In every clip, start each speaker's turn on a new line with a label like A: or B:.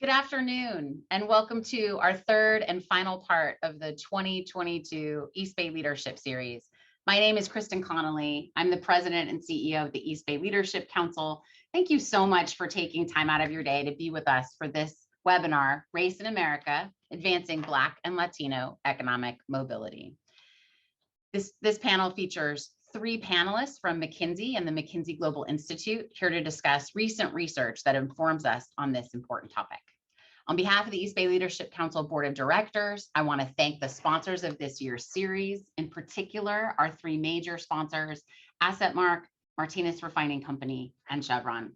A: Good afternoon, and welcome to our third and final part of the 2022 East Bay Leadership Series. My name is Kristen Connolly. I'm the president and CEO of the East Bay Leadership Council. Thank you so much for taking time out of your day to be with us for this webinar, Race in America, Advancing Black and Latino Economic Mobility. This panel features three panelists from McKinsey and the McKinsey Global Institute here to discuss recent research that informs us on this important topic. On behalf of the East Bay Leadership Council Board of Directors, I want to thank the sponsors of this year's series, in particular, our three major sponsors, AssetMark, Martinez Refining Company, and Chevron.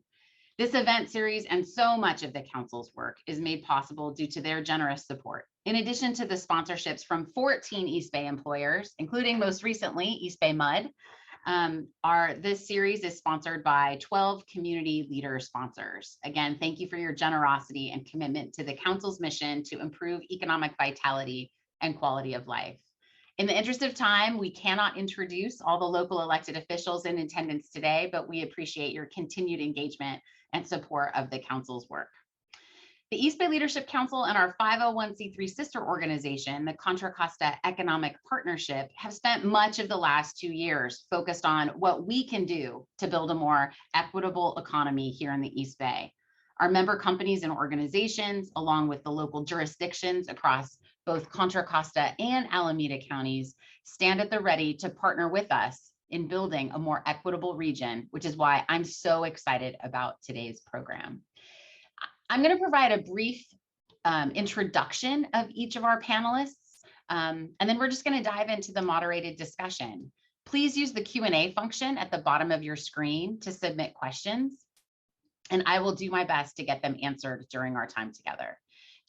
A: This event series and so much of the Council's work is made possible due to their generous support. In addition to the sponsorships from 14 East Bay employers, including most recently East Bay Mud, this series is sponsored by 12 community leader sponsors. Again, thank you for your generosity and commitment to the Council's mission to improve economic vitality and quality of life. In the interest of time, we cannot introduce all the local elected officials in attendance today, but we appreciate your continued engagement and support of the Council's work. The East Bay Leadership Council and our 501c3 sister organization, the Contra Costa Economic Partnership, have spent much of the last 2 years focused on what we can do to build a more equitable economy here in the East Bay. Our member companies and organizations, along with the local jurisdictions across both Contra Costa and Alameda counties, stand at the ready to partner with us in building a more equitable region, which is why I'm so excited about today's program. I'm going to provide a brief introduction of each of our panelists, and then we're just going to dive into the moderated discussion. Please use the Q&A function at the bottom of your screen to submit questions, and I will do my best to get them answered during our time together.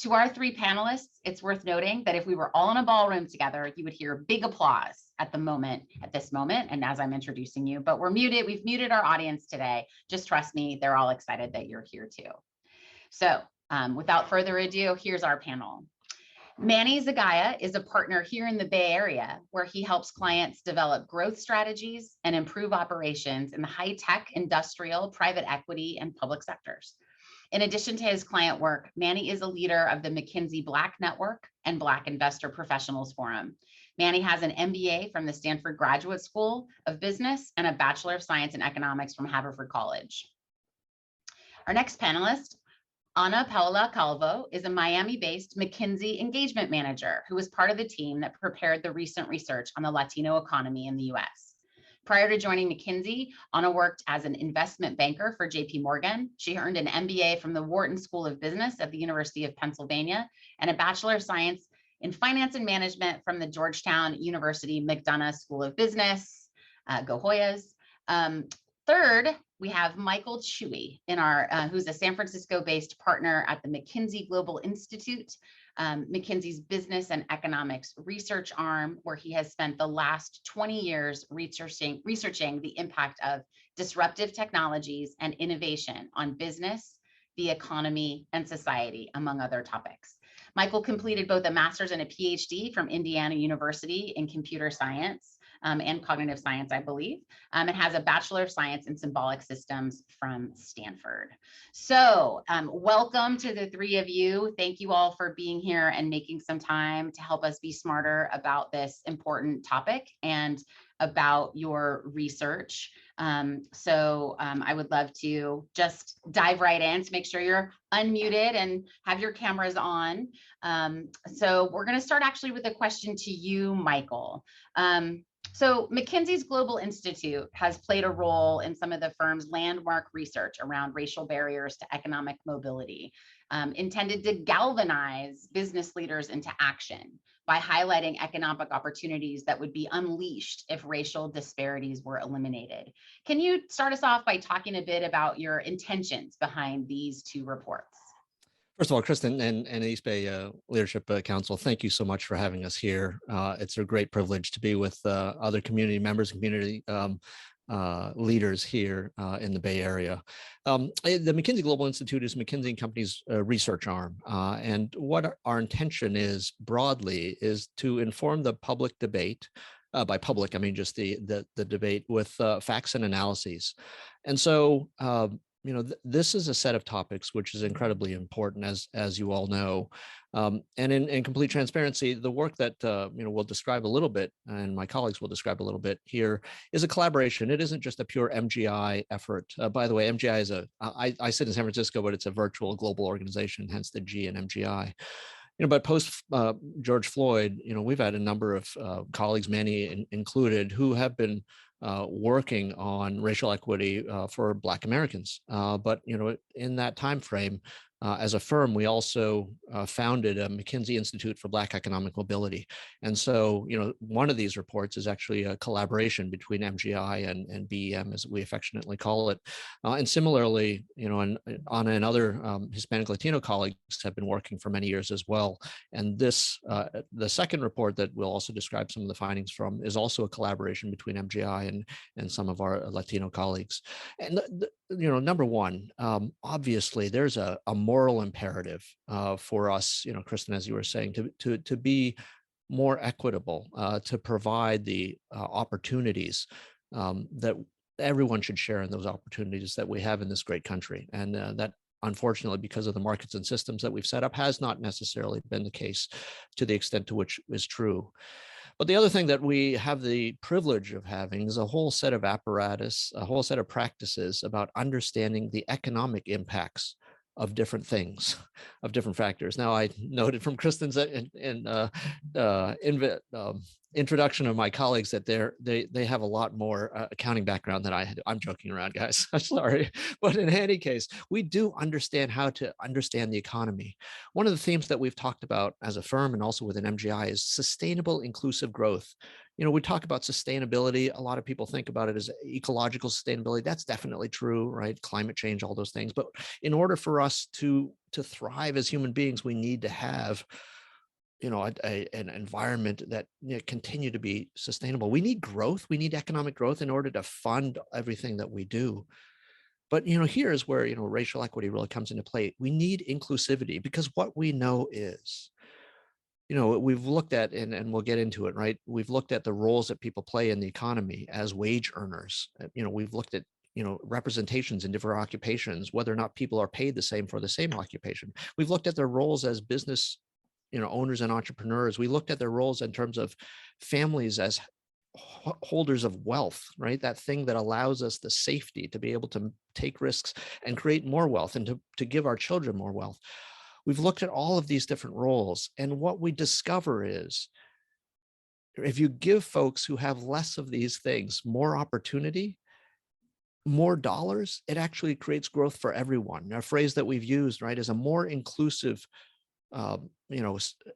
A: To our three panelists, it's worth noting that if we were all in a ballroom together, you would hear big applause at this moment, and as I'm introducing you, but we've muted our audience today. Just trust me, they're all excited that you're here too. So without further ado, here's our panel. Ammanuel Zegeye is a partner here in the Bay Area, where he helps clients develop growth strategies and improve operations in the high-tech, industrial, private equity, and public sectors. In addition to his client work, Manny is a leader of the McKinsey Black Network and Black Investor Professionals Forum. Manny has an MBA from the Stanford Graduate School of Business and a Bachelor of Science in Economics from Haverford College. Our next panelist, Paula Calvo, is a Miami-based McKinsey engagement manager who was part of the team that prepared the recent research on the Latino economy in the US. Prior to joining McKinsey, Anna worked as an investment banker for JP Morgan. She earned an MBA from the Wharton School of Business at the University of Pennsylvania and a Bachelor of Science in Finance and Management from the Georgetown University McDonough School of Business. Go Hoyas. Third, we have Michael Chui who's a San Francisco-based partner at the McKinsey Global Institute, McKinsey's business and economics research arm, where he has spent the last 20 years researching the impact of disruptive technologies and innovation on business, the economy, and society, among other topics. Michael completed both a master's and a PhD from Indiana University in computer science and cognitive science, I believe, and has a Bachelor of Science in Symbolic Systems from Stanford. So welcome to the three of you. Thank you all for being here and making some time to help us be smarter about this important topic and about your research. I would love to just dive right in to make sure you're unmuted and have your cameras on. So we're going to start actually with a question to you, Michael. So McKinsey's Global Institute has played a role in some of the firm's landmark research around racial barriers to economic mobility, intended to galvanize business leaders into action by highlighting economic opportunities that would be unleashed if racial disparities were eliminated. Can you start us off by talking a bit about your intentions behind these two reports?
B: First of all, Kristen and East Bay Leadership Council, thank you so much for having us here. It's a great privilege to be with other community members, community leaders here in the Bay Area. The McKinsey Global Institute is McKinsey & Company's research arm. And what our intention is broadly is to inform the public debate. By public, I mean just the debate with facts and analyses. And so this is a set of topics which is incredibly important, as you all know. And in complete transparency, the work that we'll describe a little bit, and my colleagues will describe a little bit here, is a collaboration. It isn't just a pure MGI effort. By the way, MGI is I sit in San Francisco, but it's a virtual global organization, hence the G in MGI. But post George Floyd, we've had a number of colleagues, many included, who have been working on racial equity for Black Americans. But in that time frame, as a firm, we also founded a McKinsey Institute for Black Economic Mobility. And so, one of these reports is actually a collaboration between MGI and BEM, as we affectionately call it. And similarly, Anna and other Hispanic Latino colleagues have been working for many years as well. And this, the second report that we'll also describe some of the findings from, is also a collaboration between MGI and some of our Latino colleagues. And number one, obviously, there's a moral imperative for us, Kristen, as you were saying, to be more equitable, to provide the opportunities that everyone should share in those opportunities that we have in this great country. And that, unfortunately, because of the markets and systems that we've set up, has not necessarily been the case to the extent to which is true. But the other thing that we have the privilege of having is a whole set of apparatus, a whole set of practices about understanding the economic impacts of different things, of different factors. Now, I noted from Kristen's introduction of my colleagues that they have a lot more accounting background than I had. I'm joking around, guys. I'm sorry. But in any case, we do understand how to understand the economy. One of the themes that we've talked about as a firm and also within MGI is sustainable, inclusive growth. We talk about sustainability. A lot of people think about it as ecological sustainability. That's definitely true, right? Climate change, all those things. But in order for us to thrive as human beings, we need to have an environment that continue to be sustainable. We need growth. We need economic growth in order to fund everything that we do. But here's where racial equity really comes into play. We need inclusivity, because what we know is, we've looked at, and we'll get into it, right? We've looked at the roles that people play in the economy as wage earners. We've looked at representations in different occupations, whether or not people are paid the same for the same occupation. We've looked at their roles as business owners and entrepreneurs. We looked at their roles in terms of families as holders of wealth, right? That thing that allows us the safety to be able to take risks and create more wealth, and to give our children more wealth. We've looked at all of these different roles, and what we discover is, if you give folks who have less of these things more opportunity, more dollars, it actually creates growth for everyone. A phrase that we've used, right, is a more inclusive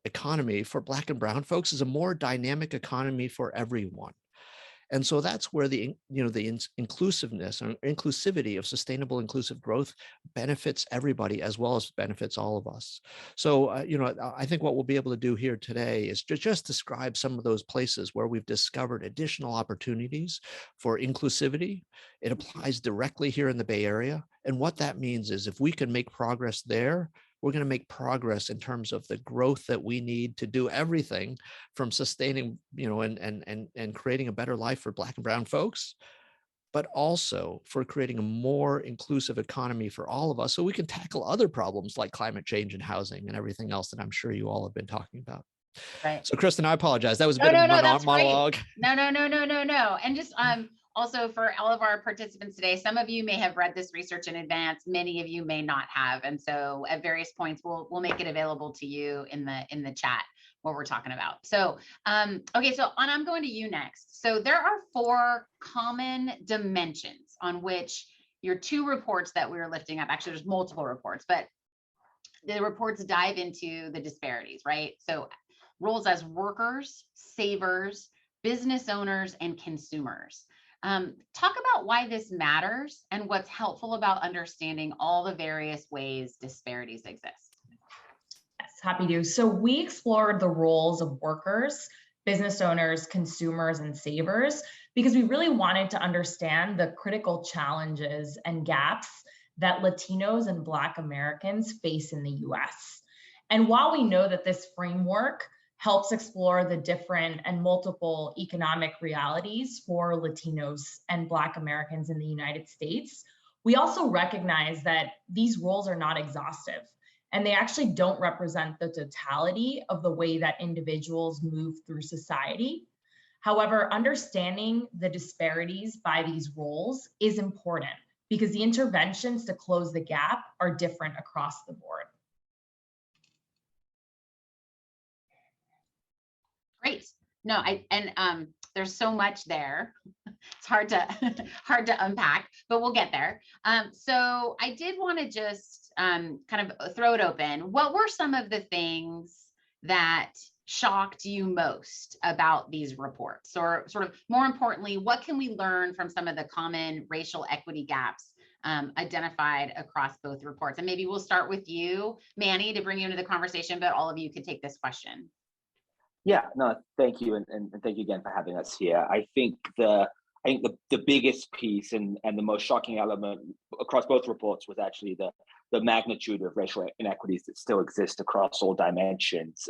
B: economy for Black and brown folks is a more dynamic economy for everyone. And so that's where the inclusiveness or inclusivity of sustainable inclusive growth benefits everybody, as well as benefits all of us. So, I think what we'll be able to do here today is just describe some of those places where we've discovered additional opportunities for inclusivity. It applies directly here in the Bay Area. And what that means is, if we can make progress there, we're going to make progress in terms of the growth that we need to do everything from sustaining, and creating a better life for Black and brown folks, but also for creating a more inclusive economy for all of us, so we can tackle other problems like climate change and housing and everything else that I'm sure you all have been talking about.
A: Right.
B: So, Kristen, I apologize. That was a bit of a monologue.
A: No. And just also, for all of our participants today, some of you may have read this research in advance, many of you may not have, and so at various points we'll make it available to you in the chat what we're talking about. So okay, so Anna, I'm going to you next. So there are 4 common dimensions on which your 2 reports that we were lifting up, actually there's multiple reports, but the reports dive into the disparities, right? So roles as workers, savers, business owners, and consumers. Talk about why this matters and what's helpful about understanding all the various ways disparities exist.
C: Yes, happy to. So we explored the roles of workers, business owners, consumers, and savers, because we really wanted to understand the critical challenges and gaps that Latinos and Black Americans face in the US. And while we know that this framework helps explore the different and multiple economic realities for Latinos and Black Americans in the United States, We also recognize that these roles are not exhaustive, and they actually don't represent the totality of the way that individuals move through society. However, understanding the disparities by these roles is important because the interventions to close the gap are different across the board.
A: Great. No, there's so much there. It's hard to hard to unpack, but we'll get there. So I did want to just kind of throw it open. What were some of the things that shocked you most about these reports? Or sort of more importantly, what can we learn from some of the common racial equity gaps identified across both reports? And maybe we'll start with you, Manny, to bring you into the conversation, but all of you could take this question.
D: Yeah, no, thank you, and thank you again for having us here. I think the biggest piece and the most shocking element across both reports was actually the magnitude of racial inequities that still exist across all dimensions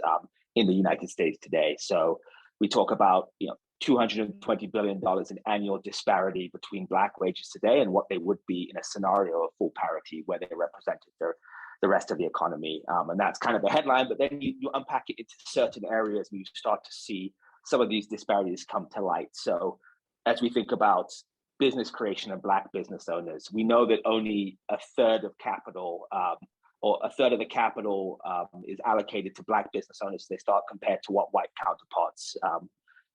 D: in the United States today. So we talk about $220 billion in annual disparity between Black wages today and what they would be in a scenario of full parity where they represented the rest of the economy. And that's kind of the headline, but then you unpack it into certain areas and you start to see some of these disparities come to light. So as we think about business creation of Black business owners, we know that only a third of capital or a third of the capital is allocated to Black business owners. They start compared to what white counterparts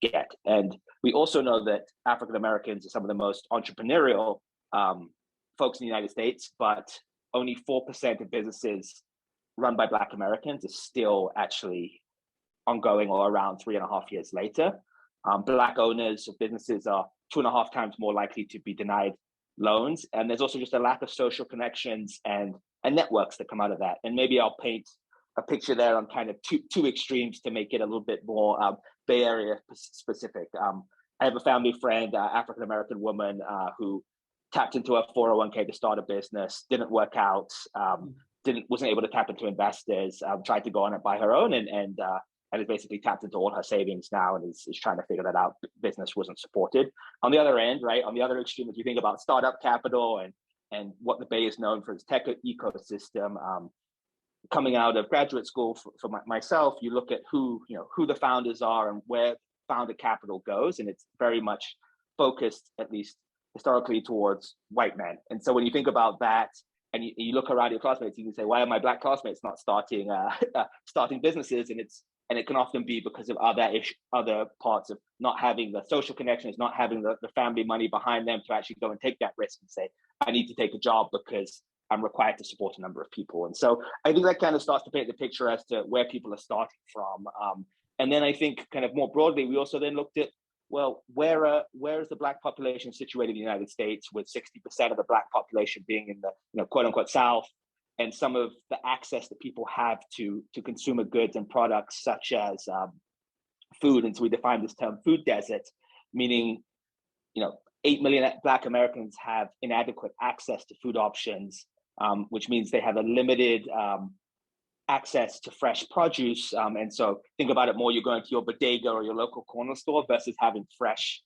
D: get. And we also know that African Americans are some of the most entrepreneurial folks in the United States, but only 4% of businesses run by Black Americans is still actually ongoing or around 3.5 years later. Black owners of businesses are 2.5 times more likely to be denied loans. And there's also just a lack of social connections and networks that come out of that. And maybe I'll paint a picture there on kind of two extremes to make it a little bit more Bay Area specific. I have a family friend, African-American woman who tapped into a 401k to start a business, didn't work out, wasn't able to tap into investors, tried to go on it by her own and has basically tapped into all her savings now and is trying to figure that out. Business wasn't supported. On the other end, right, on the other extreme, if you think about startup capital and what the Bay is known for its tech ecosystem, coming out of graduate school for myself, you look at who the founders are and where founder capital goes, and it's very much focused, at least historically, towards white men. And so when you think about that and you look around your classmates, you can say, why are my Black classmates not starting businesses? And it can often be because of other parts of not having the social connections, not having the family money behind them to actually go and take that risk and say, I need to take a job because I'm required to support a number of people. And so I think that kind of starts to paint the picture as to where people are starting from. And then I think kind of more broadly, we also then looked at, well, where is the Black population situated in the United States, with 60% of the Black population being in the quote unquote South, and some of the access that people have to consumer goods and products such as food. And so we define this term food desert, meaning 8 million Black Americans have inadequate access to food options, which means they have a limited access to fresh produce. And so think about it more, you're going to your bodega or your local corner store versus having fresh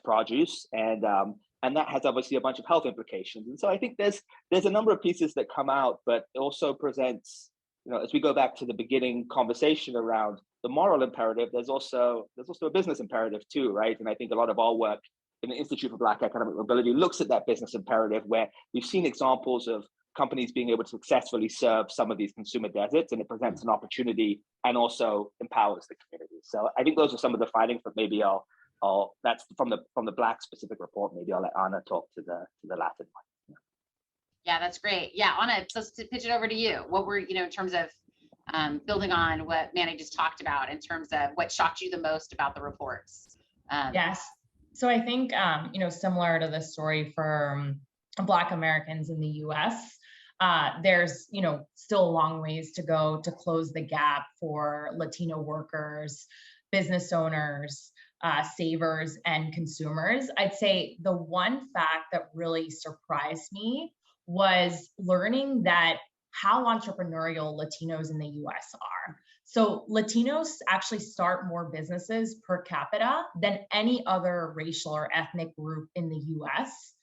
D: produce. And that has obviously a bunch of health implications. And so I think there's a number of pieces that come out, but it also presents, as we go back to the beginning conversation around the moral imperative, there's also a business imperative too, right? And I think a lot of our work in the Institute for Black Economic Mobility looks at that business imperative, where we've seen examples of companies being able to successfully serve some of these consumer deserts, and it presents an opportunity and also empowers the community. So I think those are some of the findings, but maybe that's from the Black specific report. Maybe I'll let Anna talk to the Latin one.
A: Yeah, that's great. Yeah, Anna, let's pitch it over to you. What were, in terms of building on what Manny just talked about, in terms of what shocked you the most about the reports?
C: Yes. So I think, similar to the story for Black Americans in the US, there's, still a long ways to go to close the gap for Latino workers, business owners, savers, and consumers. I'd say the one fact that really surprised me was learning that how entrepreneurial Latinos in the US are. So Latinos actually start more businesses per capita than any other racial or ethnic group in the US.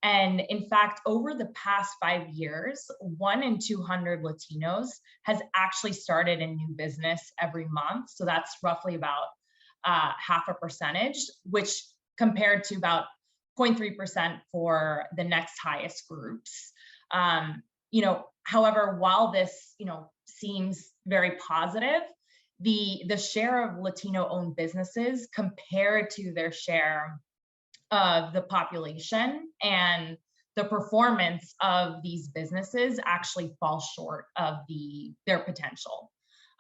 C: And in fact, over the past 5 years, 1 in 200 Latinos has actually started a new business every month. So that's roughly about half a percentage, which compared to about 0.3% for the next highest groups. However, while this, seems very positive, the share of Latino-owned businesses compared to their share of the population and the performance of these businesses actually fall short of their potential.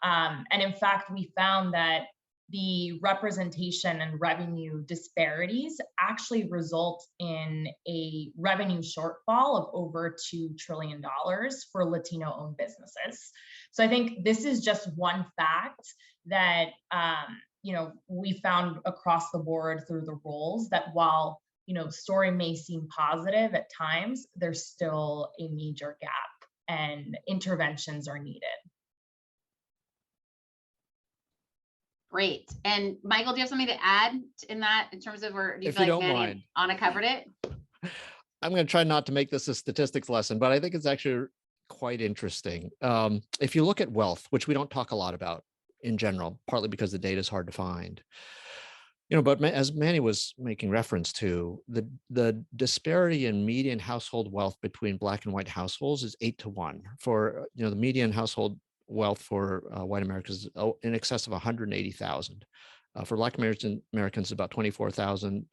C: And in fact, we found that the representation and revenue disparities actually result in a revenue shortfall of over $2 trillion for Latino-owned businesses. So I think this is just one fact that we found across the board through the roles, that while the story may seem positive at times, there's still a major gap and interventions are needed.
A: Great. And Michael, do you have something to add in terms of, or do you
B: If
A: feel
B: you
A: like
B: don't
A: Manny
B: mind.
A: and Anna covered it?
B: I'm going to try not to make this a statistics lesson, but I think it's actually quite interesting. If you look at wealth, which we don't talk a lot about in general, partly because the data is hard to find, but as Manny was making reference to, the disparity in median household wealth between Black and white households is 8-1. For the median household wealth for white Americans is in excess of 180,000. For Black Americans, about 24,000.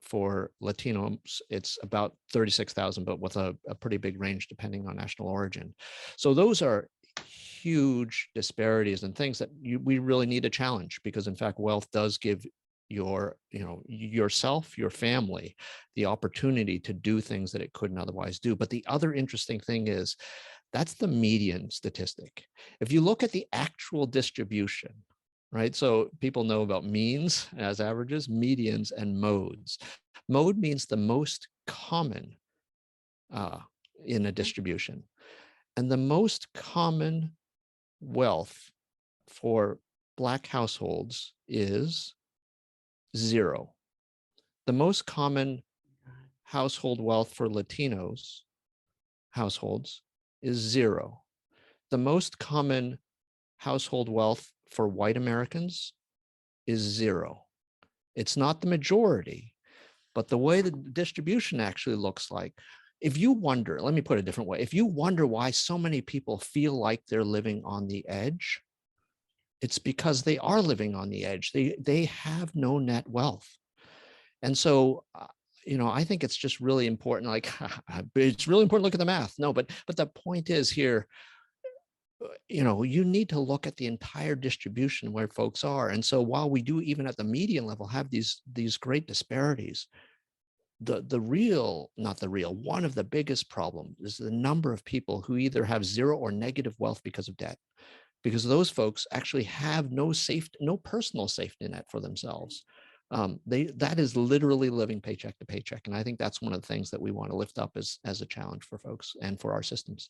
B: For Latinos, it's about 36,000, but with a pretty big range depending on national origin. So those are huge disparities and things that we really need to challenge, because in fact, wealth does give yourself, your family, the opportunity to do things that it couldn't otherwise do. But the other interesting thing is that's the median statistic. If you look at the actual distribution, right? So people know about means as averages, medians, and modes. Mode means the most common in a distribution. And the most common wealth for Black households is 0. The most common household wealth for Latinos households is 0. The most common household wealth for white Americans is 0. It's not the majority, but the way the distribution actually looks like, if you wonder, let me put it a different way, if you wonder why so many people feel like they're living on the edge, it's because they are living on the edge. They have no net wealth. And so, I think it's just really important, like, it's really important to look at the math. No, but the point is here, you need to look at the entire distribution where folks are. And so while we do, even at the median level, have these great disparities, one of the biggest problems is the number of people who either have 0 or negative wealth because of debt, because those folks actually have no personal safety net for themselves. That is literally living paycheck to paycheck. And I think that's one of the things that we want to lift up as a challenge for folks and for our systems.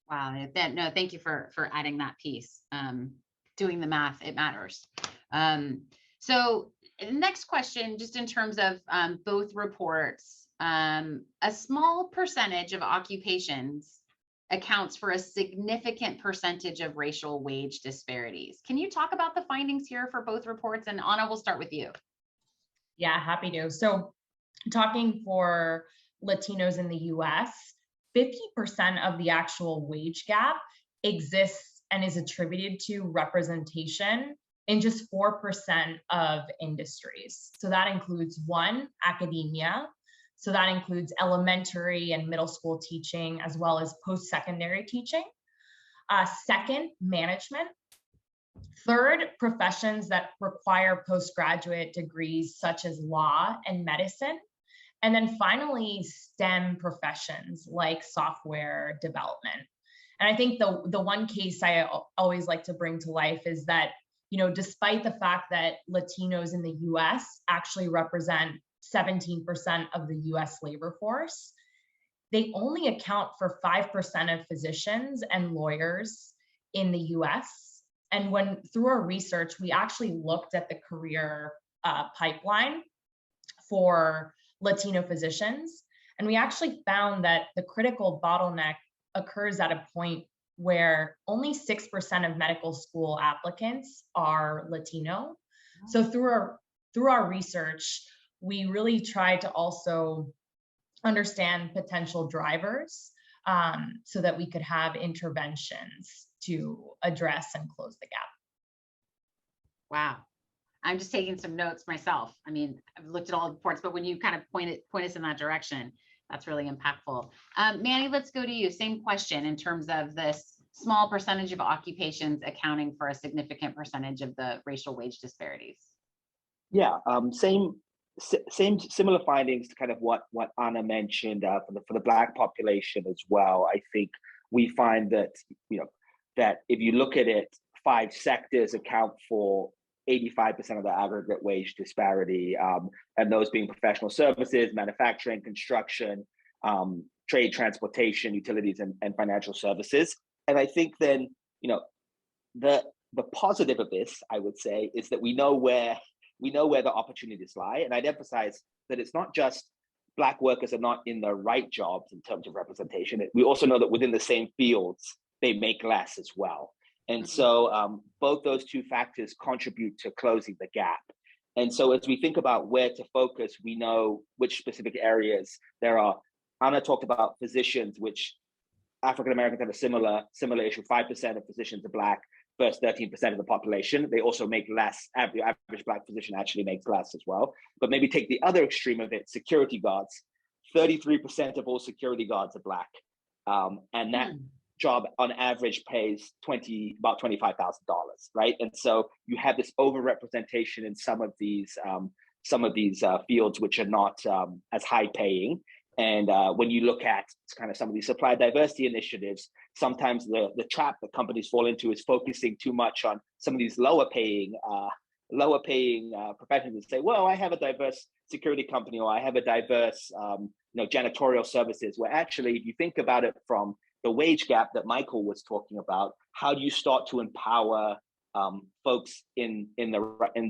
A: Wow. No, thank you for adding that piece. Doing the math, it matters. So next question, just in terms of both reports, a small percentage of occupations accounts for a significant percentage of racial wage disparities. Can you talk about the findings here for both reports? And Anna, we'll start with you.
C: Yeah, happy to. So talking for Latinos in the US, 50% of the actual wage gap exists and is attributed to representation in just 4% of industries. So that includes 1, academia. So that includes elementary and middle school teaching, as well as post-secondary teaching. 2nd, management. 3rd, professions that require postgraduate degrees such as law and medicine. And then finally, STEM professions like software development. And I think the one case I always like to bring to life is that, despite the fact that Latinos in the US actually represent 17% of the US labor force, they only account for 5% of physicians and lawyers in the US. And through our research, we actually looked at the career pipeline for Latino physicians. And we actually found that the critical bottleneck occurs at a point where only 6% of medical school applicants are Latino. So through our research, we really tried to also understand potential drivers so that we could have interventions to address and close the gap.
A: Wow. I'm just taking some notes myself. I mean, I've looked at all the reports, but when you kind of point us in that direction, that's really impactful. Manny, let's go to you. Same question in terms of this small percentage of occupations accounting for a significant percentage of the racial wage disparities.
D: Yeah, similar findings to kind of what Anna mentioned for the Black population as well. I think we find that that if you look at it, 5 sectors account for 85% of the aggregate wage disparity, and those being professional services, manufacturing, construction, trade, transportation, utilities, and financial services. And I think then, the positive of this, I would say, is that we know where the opportunities lie. And I'd emphasize that it's not just Black workers are not in the right jobs in terms of representation. We also know that within the same fields, they make less as well. And so both those two factors contribute to closing the gap. And so as we think about where to focus, we know which specific areas there are. Anna talked about physicians, which African Americans have a similar issue. 5% of physicians are Black versus 13% of the population. They also make less. The average Black physician actually makes less as well. But maybe take the other extreme of it, security guards. 33% of all security guards are Black. And that job on average pays about $25,000, right? And so you have this overrepresentation in some of these fields which are not as high paying. And when you look at kind of some of these supply diversity initiatives, sometimes the trap that companies fall into is focusing too much on some of these lower paying professions and say, well, I have a diverse security company, or I have a diverse janitorial services, where actually, if you think about it from the wage gap that Michael was talking about, how do you start to empower folks in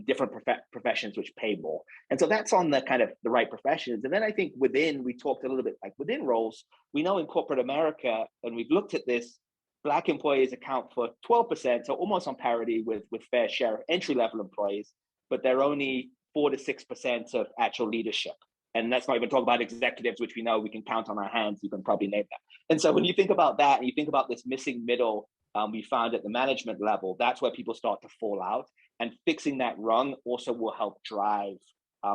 D: different professions which pay more? And so that's on the kind of the right professions. And then I think we talked a little bit like within roles, we know in corporate America, and we've looked at this, Black employees account for 12%, so almost on parity with fair share entry-level employees, but they're only 4 to 6% of actual leadership. And let's not even talk about executives, which we know we can count on our hands. You can probably name that. And so when you think about that, and you think about this missing middle we found at the management level, that's where people start to fall out. And fixing that rung also will help drive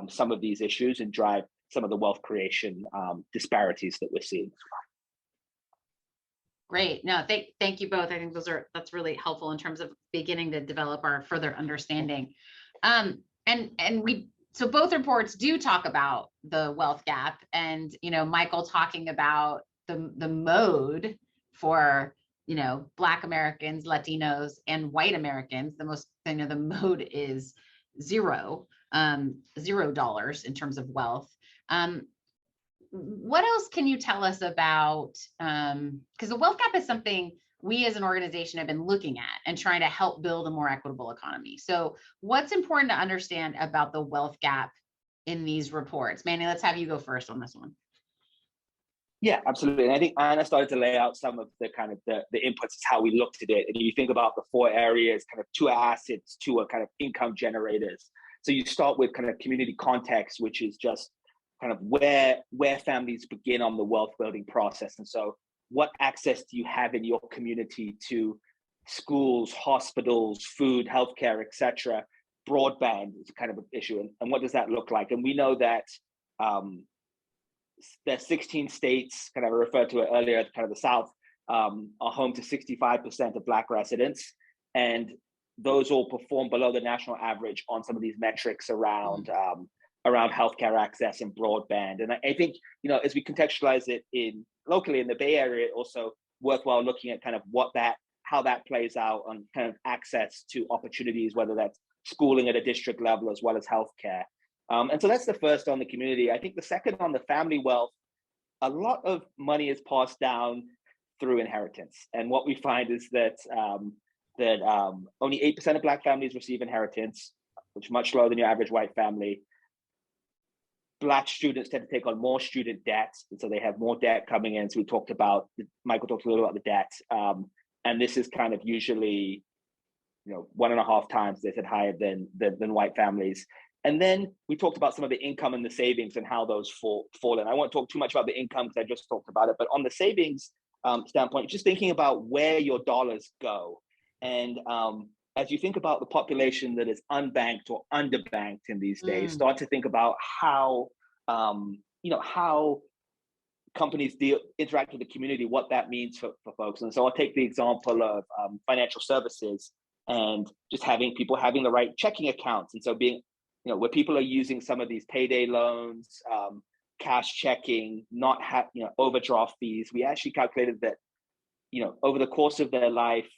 D: some of these issues and drive some of the wealth creation disparities that we're seeing.
A: Great. No, thank you both. I think that's really helpful in terms of beginning to develop our further understanding. So both reports do talk about the wealth gap, and Michael talking about the mode for Black Americans, Latinos, and white Americans. The mode is $0 in terms of wealth. What else can you tell us about, because the wealth gap is something we as an organization have been looking at and trying to help build a more equitable economy. So what's important to understand about the wealth gap in these reports? Manny, let's have you go first on this one.
D: Yeah, absolutely. And I think Anna started to lay out some of the kind of the inputs, how we looked at it. And you think about the 4 areas, kind of 2 assets, 2 are kind of income generators. So you start with kind of community context, which is just kind of where families begin on the wealth building process. And so what access do you have in your community to schools, hospitals, food, healthcare, et cetera? Broadband is kind of an issue. And what does that look like? And we know that the 16 states, kind of I referred to it earlier, kind of the South, are home to 65% of Black residents. And those all perform below the national average on some of these metrics around healthcare access and broadband. And I think, as we contextualize it locally in the Bay Area, also worthwhile looking at kind of how that plays out on kind of access to opportunities, whether that's schooling at a district level as well as healthcare. And so that's the first on the community. I think the second on the family wealth, a lot of money is passed down through inheritance. And what we find is that only 8% of Black families receive inheritance, which is much lower than your average white family. Black students tend to take on more student debt, and so they have more debt coming in. So Michael talked a little about the debt, and this is kind of usually, 1.5 times they said higher than white families. And then we talked about some of the income and the savings and how those fall in. I won't talk too much about the income because I just talked about it, but on the savings standpoint, just thinking about where your dollars go, and as you think about the population that is unbanked or underbanked in these days, start to think about how, how companies interact with the community, what that means for folks. And so I'll take the example of financial services and just having people having the right checking accounts. And so being, where people are using some of these payday loans, cash checking, not overdraft fees. We actually calculated that, over the course of their life,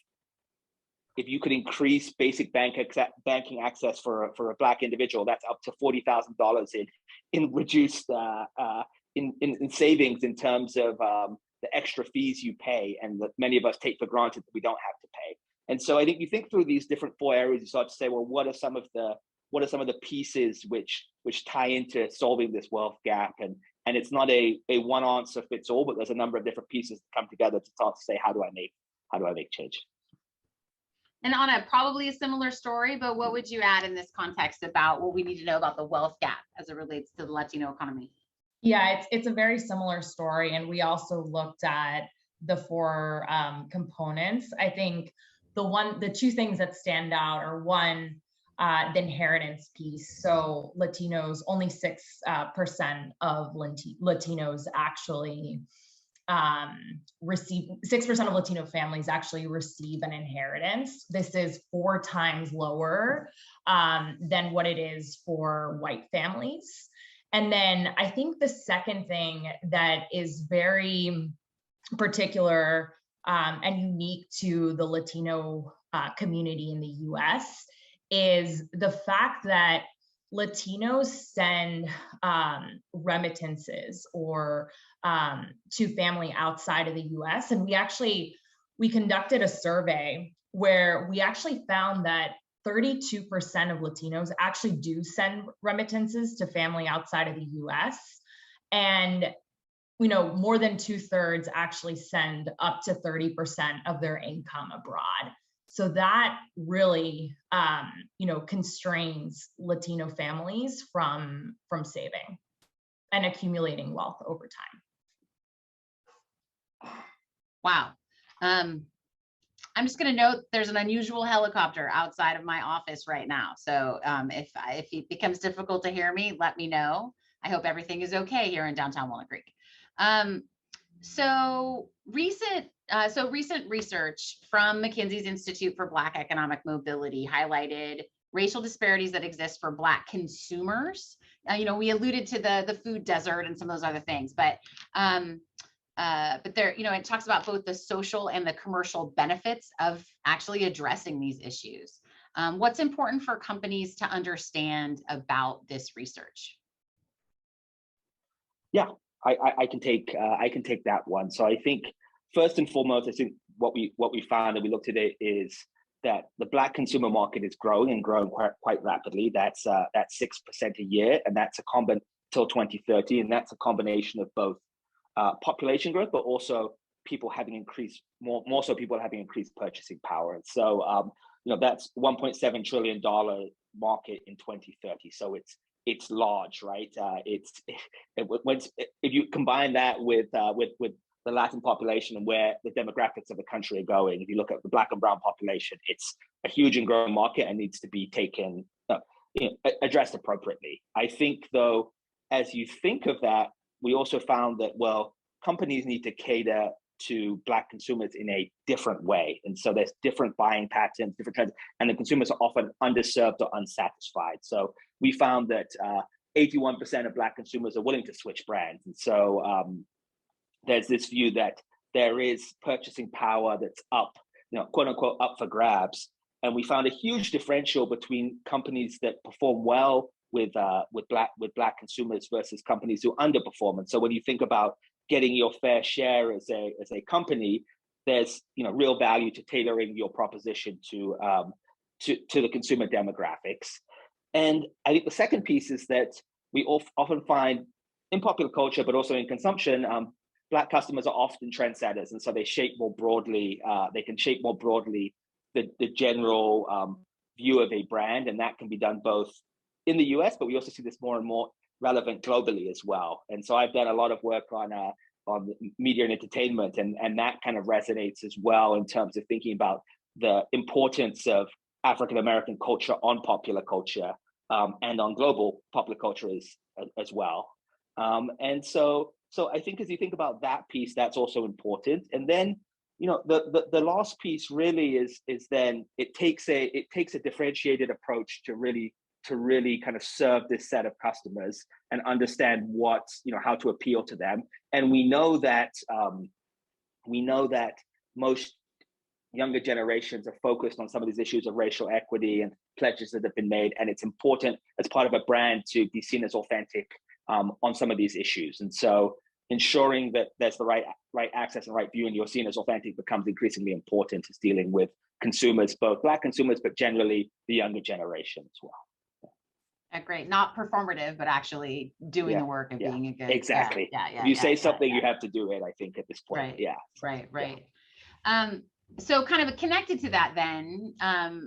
D: if you could increase basic banking access for a Black individual, that's up to $40,000 in reduced in savings in terms of the extra fees you pay, and that many of us take for granted that we don't have to pay. And so I think you think through these different 4 areas, you start to say, well, what are some of the pieces which tie into solving this wealth gap? And it's not a one answer fits all, but there's a number of different pieces that come together to start to say, how do I make change?
A: And on a probably a similar story, but what would you add in this context about what we need to know about the wealth gap as it relates to the Latino economy?
C: Yeah, it's a very similar story. And we also looked at the 4 components. I think the 2 things that stand out are, one, the inheritance piece. So Latinos, only 6% of Latinos actually receive, 6% of Latino families actually receive an inheritance. This is 4 times lower than what it is for white families. And then I think the second thing that is very particular and unique to the Latino community in the US is the fact that Latinos send remittances or to family outside of the US. And we conducted a survey where we actually found that 32% of Latinos actually do send remittances to family outside of the US. And more than 2/3 actually send up to 30% of their income abroad. So that really, constrains Latino families from saving and accumulating wealth over time.
A: Wow. I'm just going to note there's an unusual helicopter outside of my office right now. So if it becomes difficult to hear me, let me know. I hope everything is okay here in downtown Walnut Creek. So recent research from McKinsey's Institute for Black Economic Mobility highlighted racial disparities that exist for Black consumers. We alluded to the food desert and some of those other things, but there, it talks about both the social and the commercial benefits of actually addressing these issues. What's important for companies to understand about this research?
D: Yeah, I can take that one. So I think first and foremost, I think what we found and we looked at it is that the Black consumer market is growing and growing quite rapidly. That's 6% a year, and that's a till 2030, and that's a combination of both population growth, but also people having increased more so people having increased purchasing power. And so that's $1.7 trillion market in 2030. So it's large, right? If you combine that with the Latin population and where the demographics of the country are going, if you look at the Black and brown population, it's a huge and growing market and needs to be addressed appropriately. I think, though, as you think of that, we also found that, well, companies need to cater to Black consumers in a different way. And so there's different buying patterns, different trends, and the consumers are often underserved or unsatisfied. So we found that 81% of Black consumers are willing to switch brands. And so there's this view that there is purchasing power that's up, quote unquote, up for grabs. And we found a huge differential between companies that perform well with Black consumers versus companies who underperform. And so when you think about getting your fair share as a company, there's real value to tailoring your proposition to the consumer demographics. And I think the second piece is that we often find in popular culture, but also in consumption, Black customers are often trendsetters, and so they shape more broadly. They can shape more broadly the general view of a brand, and that can be done both in the US, but we also see this more and more relevant globally as well. And so I've done a lot of work on media and entertainment, and that kind of resonates as well in terms of thinking about the importance of African American culture on popular culture and on global popular culture as well. And so I think as you think about that piece, that's also important. And then, the last piece really is then it takes a differentiated approach to really kind of serve this set of customers and understand how to appeal to them. And we know that most younger generations are focused on some of these issues of racial equity and pledges that have been made. And it's important as part of a brand to be seen as authentic on some of these issues. And so ensuring that there's the right access and right view and you're seen as authentic becomes increasingly important as dealing with consumers, both Black consumers, but generally the younger generation as well.
A: Great. Not performative, but actually doing the work of being a good.
D: Exactly. If you say something, you have to do it, I think, at this point.
A: Right.
D: Yeah.
A: Right. So kind of connected to that then,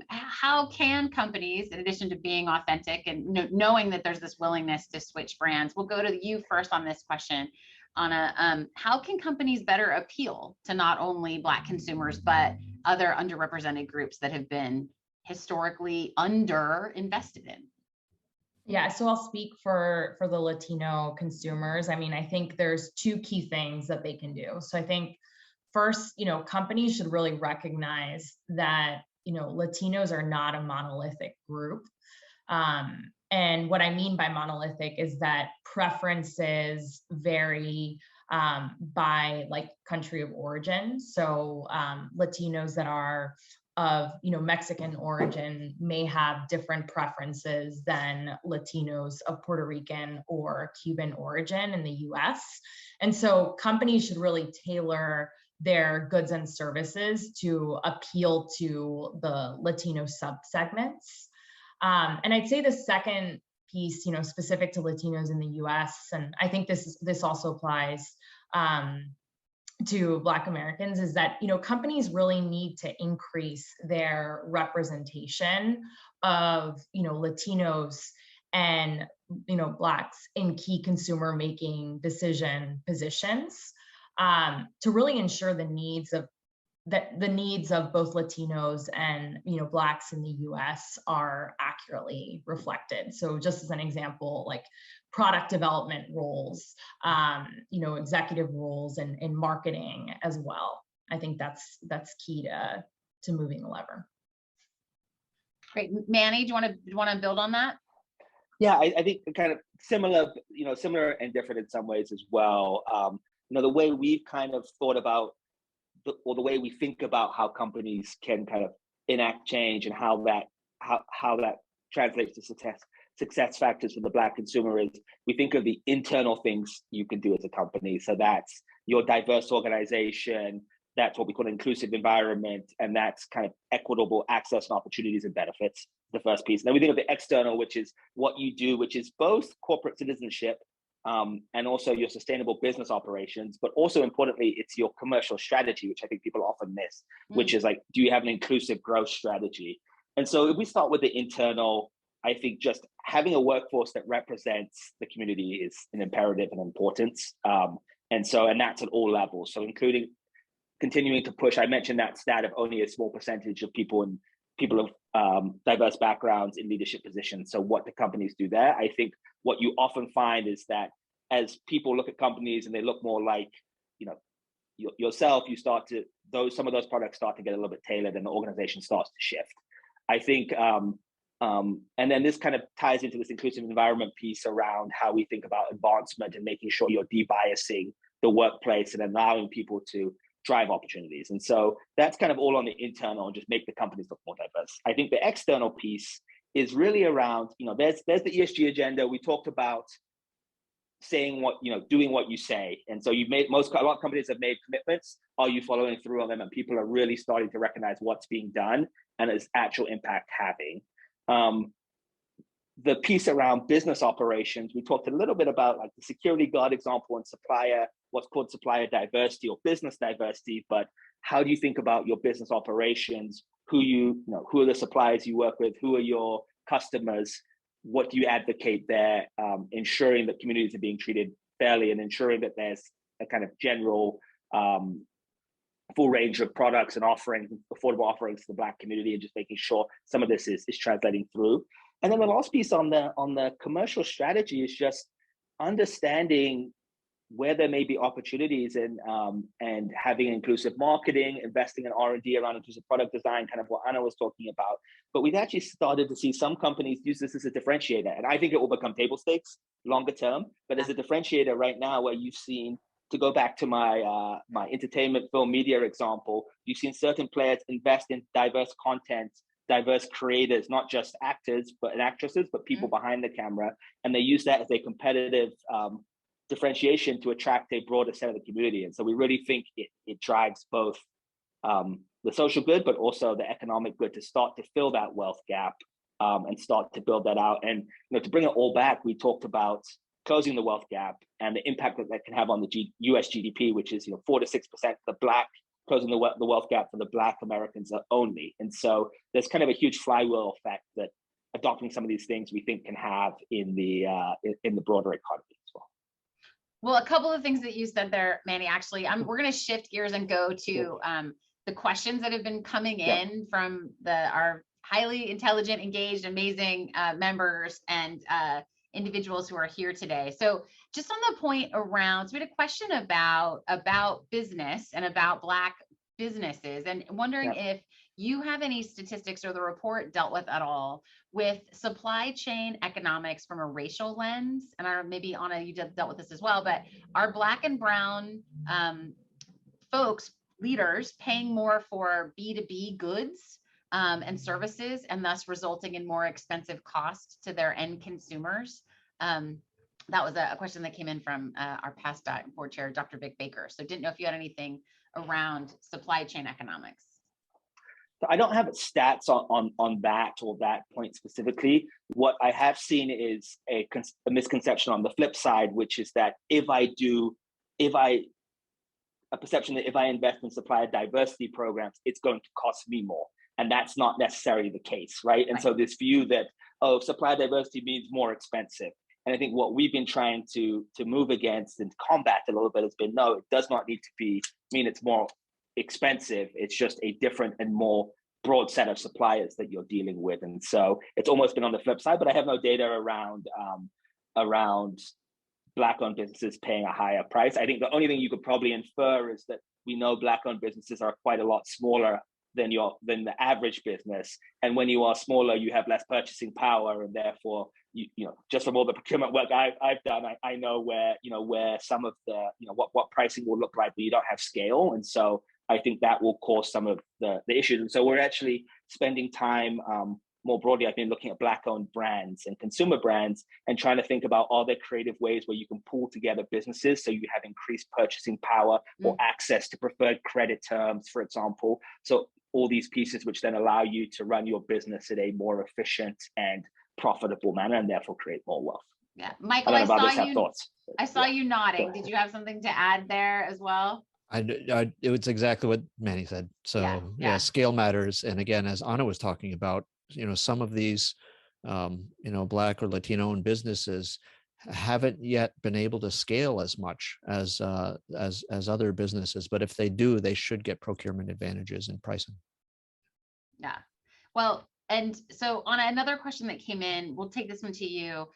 A: how can companies, in addition to being authentic and knowing that there's this willingness to switch brands, we'll go to you first on this question, Anna, how can companies better appeal to not only Black consumers, but other underrepresented groups that have been historically under-invested in?
C: Yeah, so I'll speak for the Latino consumers. I mean, I think there's two key things that they can do. So I think first, companies should really recognize that, Latinos are not a monolithic group. And what I mean by monolithic is that preferences vary by country of origin. So Latinos that are of Mexican origin may have different preferences than Latinos of Puerto Rican or Cuban origin in the US. And so companies should really tailor their goods and services to appeal to the Latino subsegments. And I'd say the second piece, specific to Latinos in the US, and I think this also applies to Black Americans, is that companies really need to increase their representation of Latinos and Blacks in key consumer making decision positions to really ensure the needs of both Latinos and Blacks in the US are accurately reflected. So just as an example, like product development roles, executive roles and marketing as well. I think that's key to moving the lever.
A: Great. Manny, do you want to build on that?
D: Yeah, I think kind of similar and different in some ways as well. The way we've kind of thought about the way we think about how companies can kind of enact change and how that translates to success factors for the Black consumer is we think of the internal things you can do as a company. So that's your diverse organization, that's what we call an inclusive environment, and that's kind of equitable access and opportunities and benefits, the first piece. And then we think of the external, which is what you do, which is both corporate citizenship and also your sustainable business operations, but also importantly, it's your commercial strategy, which I think people often miss, which is like, do you have an inclusive growth strategy? And so if we start with the internal, I think just having a workforce that represents the community is an imperative and importance. And that's at all levels. So including continuing to push, I mentioned that stat of only a small percentage of people of diverse backgrounds in leadership positions. So what the companies do there, I think what you often find is that as people look at companies and they look more like, yourself, some of those products start to get a little bit tailored and the organization starts to shift. I think, and then this kind of ties into this inclusive environment piece around how we think about advancement and making sure you're de-biasing the workplace and allowing people to drive opportunities. And so that's kind of all on the internal and just make the companies look more diverse. I think the external piece is really around, there's the ESG agenda. We talked about saying doing what you say. And so a lot of companies have made commitments. Are you following through on them? And people are really starting to recognize what's being done and its actual impact having. the piece around business operations, we talked a little bit about like the security guard example and supplier, what's called supplier diversity or business diversity, but how do you think about your business operations? Who are the suppliers you work with? Who are your customers? What do you advocate there? Ensuring that communities are being treated fairly and ensuring that there's a kind of general full range of products and offerings, affordable offerings to the Black community, and just making sure some of this is translating through. And then the last piece on the commercial strategy is just understanding where there may be opportunities and having inclusive marketing, investing in R&D around inclusive product design, kind of what Anna was talking about. But we've actually started to see some companies use this as a differentiator. And I think it will become table stakes longer term, but as a differentiator right now, where you've seen, to go back to my my entertainment film media example, you've seen certain players invest in diverse content, diverse creators, not just actors and actresses, but people behind the camera. And they use that as a competitive differentiation to attract a broader set of the community. And so we really think it drives both the social good, but also the economic good to start to fill that wealth gap and start to build that out. And to bring it all back, we talked about closing the wealth gap and the impact that can have on the US GDP, which is 4 to 6% the Black, closing the wealth gap for the Black Americans only. And so there's kind of a huge flywheel effect that adopting some of these things we think can have in the broader economy as well.
A: Well, a couple of things that you said there, Manny, actually, we're going to shift gears and go to the questions that have been coming in from our highly intelligent, engaged, amazing members and individuals who are here today. So just on the point around, so we had a question about business and about Black businesses, and wondering if you have any statistics or the report dealt with at all with supply chain economics from a racial lens. And maybe Anna, you dealt with this as well, but are Black and brown folks, leaders, paying more for B2B goods and services, and thus resulting in more expensive costs to their end consumers? That was a question that came in from our past board chair, Dr. Vic Baker. So didn't know if you had anything around supply chain economics.
D: So I don't have stats on that or that point specifically. What I have seen is a misconception on the flip side, which is that a perception that if I invest in supplier diversity programs, it's going to cost me more. And that's not necessarily the case, right? And so this view that, supplier diversity means more expensive. And I think what we've been trying to move against and combat a little bit has been, no, it does not need to mean it's more expensive. It's just a different and more broad set of suppliers that you're dealing with. And so it's almost been on the flip side, but I have no data around Black-owned businesses paying a higher price. I think the only thing you could probably infer is that we know Black-owned businesses are quite a lot smaller than the average business. And when you are smaller, you have less purchasing power, and therefore, just from all the procurement work I've done, I know where some of the what pricing will look like when you don't have scale. And so I think that will cause some of the issues. And so we're actually spending time more broadly. I've been looking at Black-owned brands and consumer brands and trying to think about, are there creative ways where you can pull together businesses so you have increased purchasing power or access to preferred credit terms, for example. So all these pieces which then allow you to run your business in a more efficient and profitable manner and therefore create more wealth.
A: Yeah, Michael, I saw you nodding. Did you have something to add there as well?
B: It was exactly what Manny said. So yeah, scale matters. And again, as Anna was talking about, some of these, Black or Latino-owned businesses haven't yet been able to scale as much as other businesses. But if they do, they should get procurement advantages in pricing.
A: Yeah. Well, and so on another question that came in, we'll take this one to you.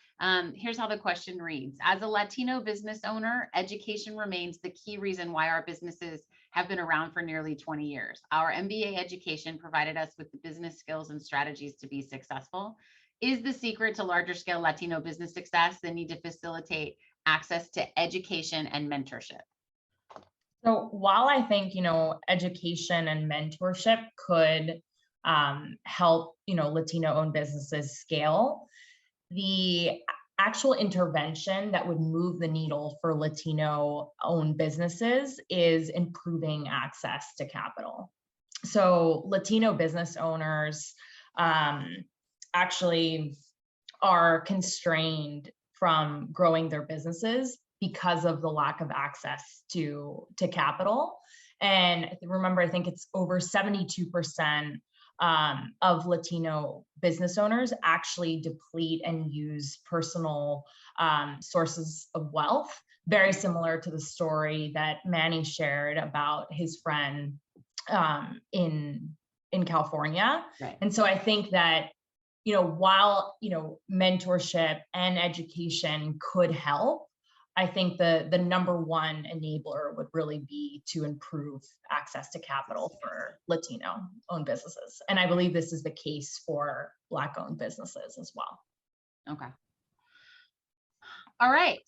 A: Here's how the question reads. As a Latino business owner, education remains the key reason why our businesses have been around for nearly 20 years. Our MBA education provided us with the business skills and strategies to be successful. Is the secret to larger scale Latino business success the need to facilitate access to education and mentorship?
C: So while I think, education and mentorship could help, Latino-owned businesses scale, the actual intervention that would move the needle for Latino-owned businesses is improving access to capital. So Latino business owners actually are constrained from growing their businesses because of the lack of access to capital. And remember, I think it's over 72% of Latino business owners actually deplete and use personal sources of wealth, very similar to the story that Manny shared about his friend in California.
A: Right.
C: And so I think that, while, mentorship and education could help, I think the number one enabler would really be to improve access to capital for Latino-owned businesses. And I believe this is the case for Black-owned businesses as well.
A: Okay. All right.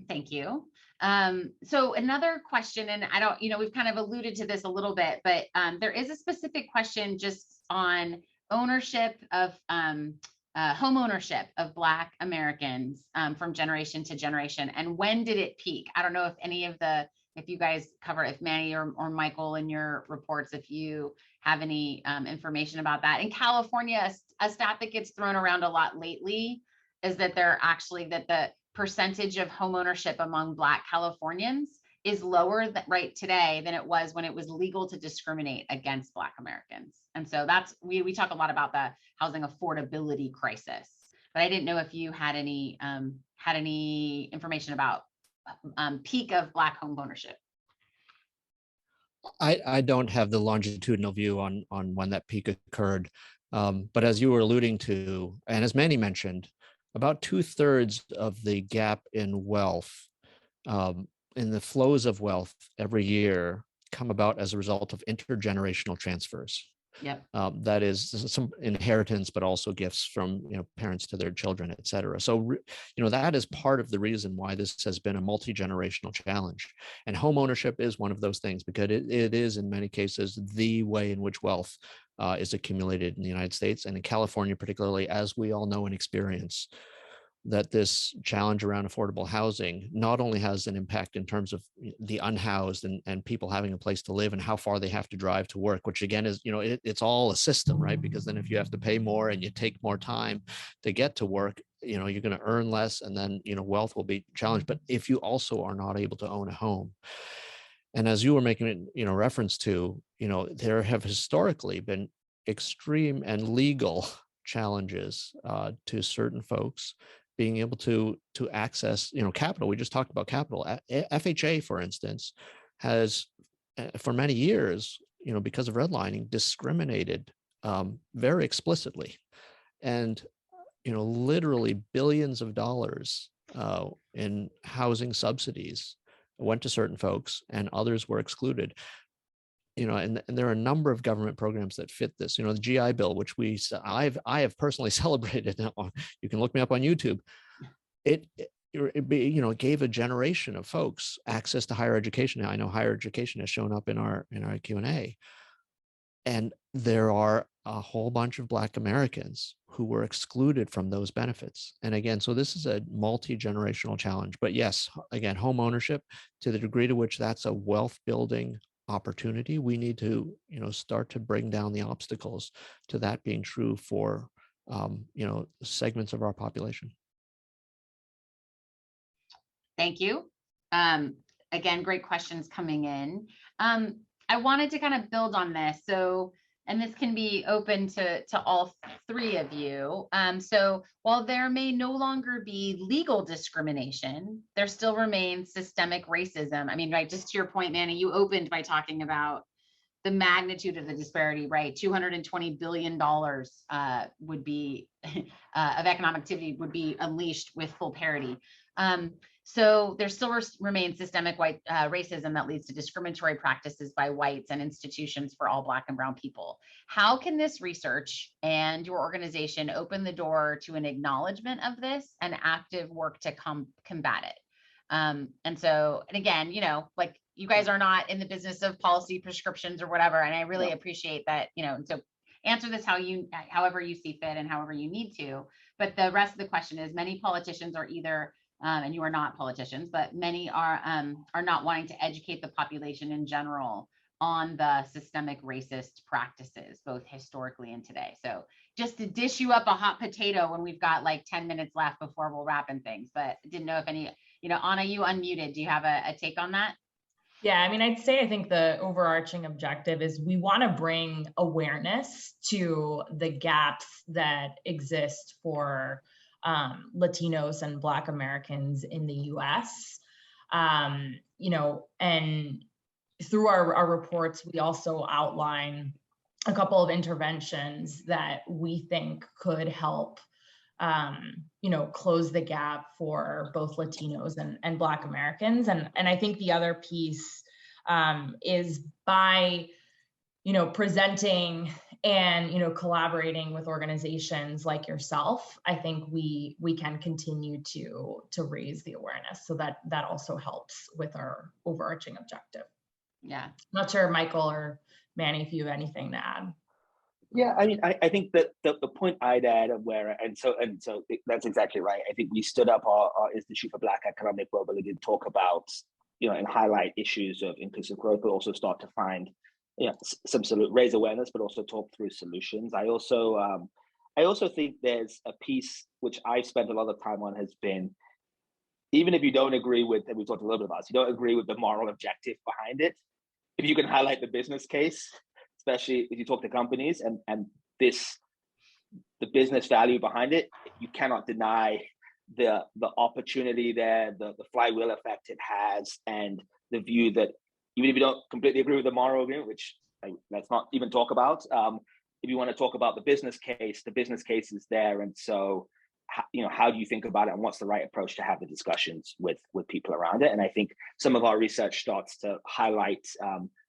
A: Thank you. So another question, and I don't, we've kind of alluded to this a little bit, but there is a specific question just on ownership of home ownership of Black Americans from generation to generation, and when did it peak? I don't know if you guys cover, if Manny or Michael in your reports, if you have any information about that. In California, a stat that gets thrown around a lot lately is that the percentage of home ownership among Black Californians is lower right today than it was when it was legal to discriminate against Black Americans. And so we talk a lot about the housing affordability crisis, but I didn't know if you had any information about peak of Black home ownership.
B: I don't have the longitudinal view on when that peak occurred, but as you were alluding to, and as Manny mentioned, about 2/3 of the gap in wealth, in the flows of wealth every year, come about as a result of intergenerational transfers.
A: Yep.
B: That is some inheritance, but also gifts from parents to their children, et cetera. So that is part of the reason why this has been a multi-generational challenge. And home ownership is one of those things, because it is in many cases the way in which wealth is accumulated in the United States, and in California particularly, as we all know and experience, that this challenge around affordable housing not only has an impact in terms of the unhoused and people having a place to live and how far they have to drive to work, which again is, it's all a system, right? Because then if you have to pay more and you take more time to get to work, you're going to earn less, and then, wealth will be challenged. But if you also are not able to own a home, and as you were making, reference to, there have historically been extreme and legal challenges to certain folks being able to access, capital. We just talked about capital. FHA, for instance, has for many years, because of redlining, discriminated very explicitly, and literally billions of dollars in housing subsidies went to certain folks, and others were excluded. And there are a number of government programs that fit this. The GI Bill, which I have personally celebrated. You can look me up on YouTube. It gave a generation of folks access to higher education. Now, I know higher education has shown up in our Q&A, and there are a whole bunch of Black Americans who were excluded from those benefits. And again, so this is a multi-generational challenge. But yes, again, home ownership, to the degree to which that's a wealth building opportunity, we need to start to bring down the obstacles to that being true for segments of our population.
A: Thank you. Again, great questions coming in. I wanted to kind of build on this. So, and this can be open to all three of you. So while there may no longer be legal discrimination, there still remains systemic racism. I mean, right, just to your point, Manny, you opened by talking about the magnitude of the disparity, right? $220 billion would be of economic activity would be unleashed with full parity. So there still remains systemic white racism that leads to discriminatory practices by whites and institutions for all Black and brown people. How can this research and your organization open the door to an acknowledgement of this and active work to combat it? And again, like, you guys are not in the business of policy prescriptions or whatever, and I really appreciate that, so answer this however you see fit and however you need to. But the rest of the question is, many politicians are either and you are not politicians, but many are not wanting to educate the population in general on the systemic racist practices, both historically and today. So just to dish you up a hot potato when we've got like 10 minutes left before we'll wrap in things, but didn't know if any, Anna, you unmuted. Do you have a take on that?
C: Yeah, I mean, I think the overarching objective is we want to bring awareness to the gaps that exist for Latinos and Black Americans in the US. And through our reports, we also outline a couple of interventions that we think could help close the gap for both Latinos and Black Americans. And I think the other piece is by, presenting and, collaborating with organizations like yourself, I think we can continue to raise the awareness. So that also helps with our overarching objective.
A: Yeah.
C: Not sure, Michael or Manny, if you have anything to add.
D: Yeah, I mean, I think that the point I'd add so that's exactly right. I think we stood up our Institute for Black Economic Mobility to talk about, and highlight issues of inclusive growth, but also start to find, raise awareness, but also talk through solutions. I also think there's a piece which I've spent a lot of time on has been, even if you don't agree with, and we talked a little bit about this, you don't agree with the moral objective behind it, if you can highlight the business case, especially if you talk to companies and the business value behind it, you cannot deny the opportunity there, the flywheel effect it has, and the view that even if you don't completely agree with the moral agreement, which let's not even talk about, if you want to talk about the business case is there. And so, how do you think about it, and what's the right approach to have the discussions with people around it? And I think some of our research starts to highlight